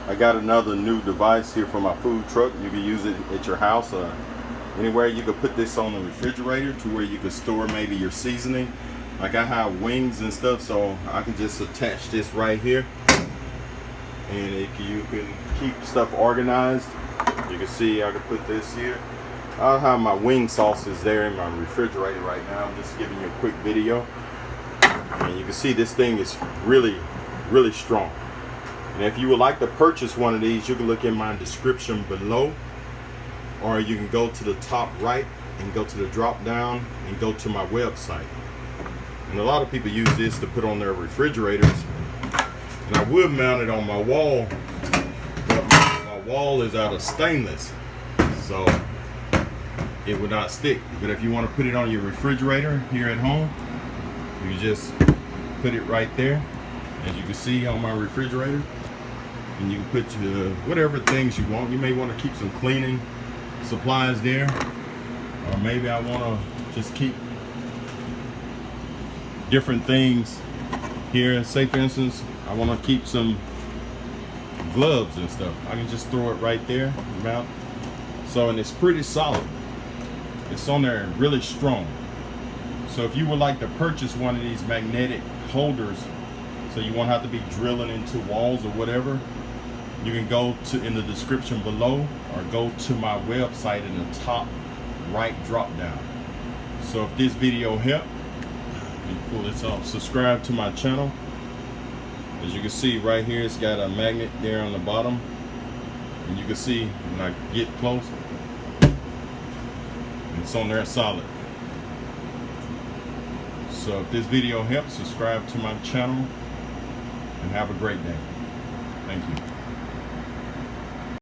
I got another new device here for my food truck. You can use it at your house or anywhere. You could put this on the refrigerator to where you could store maybe your seasoning. Like I have wings and stuff, so I can just attach this right here, and you can keep stuff organized. You can see I can put this here. I'll have my wing sauces there in my refrigerator right now. I'm just giving you a quick video, and you can see this thing is really strong. And if you would like to purchase one of these, you can look in my description below, or you can go to the top right and go to the drop down and go to my website. And a lot of people use this to put on their refrigerators, and I would mount it on my wall, but my wall is out of stainless, so it would not stick. But if you want to put it on your refrigerator here at home, you just put it right there, as you can see on my refrigerator, and you can put your whatever things you want. You may want to keep some cleaning supplies there, or maybe I want to just keep different things here. Say for instance, I want to keep some gloves and stuff. I can just throw it right there, mount. So, and it's pretty solid. It's on there really strong. So if you would like to purchase one of these magnetic holders, so you won't have to be drilling into walls or whatever, you can go to in the description below, or go to my website in the top right drop down. So if this video helped, let me pull this off. Subscribe to my channel. As you can see right here, it's got a magnet there on the bottom, and you can see when I get close, it's on there solid. So if this video helps, subscribe to my channel and have a great day. Thank you.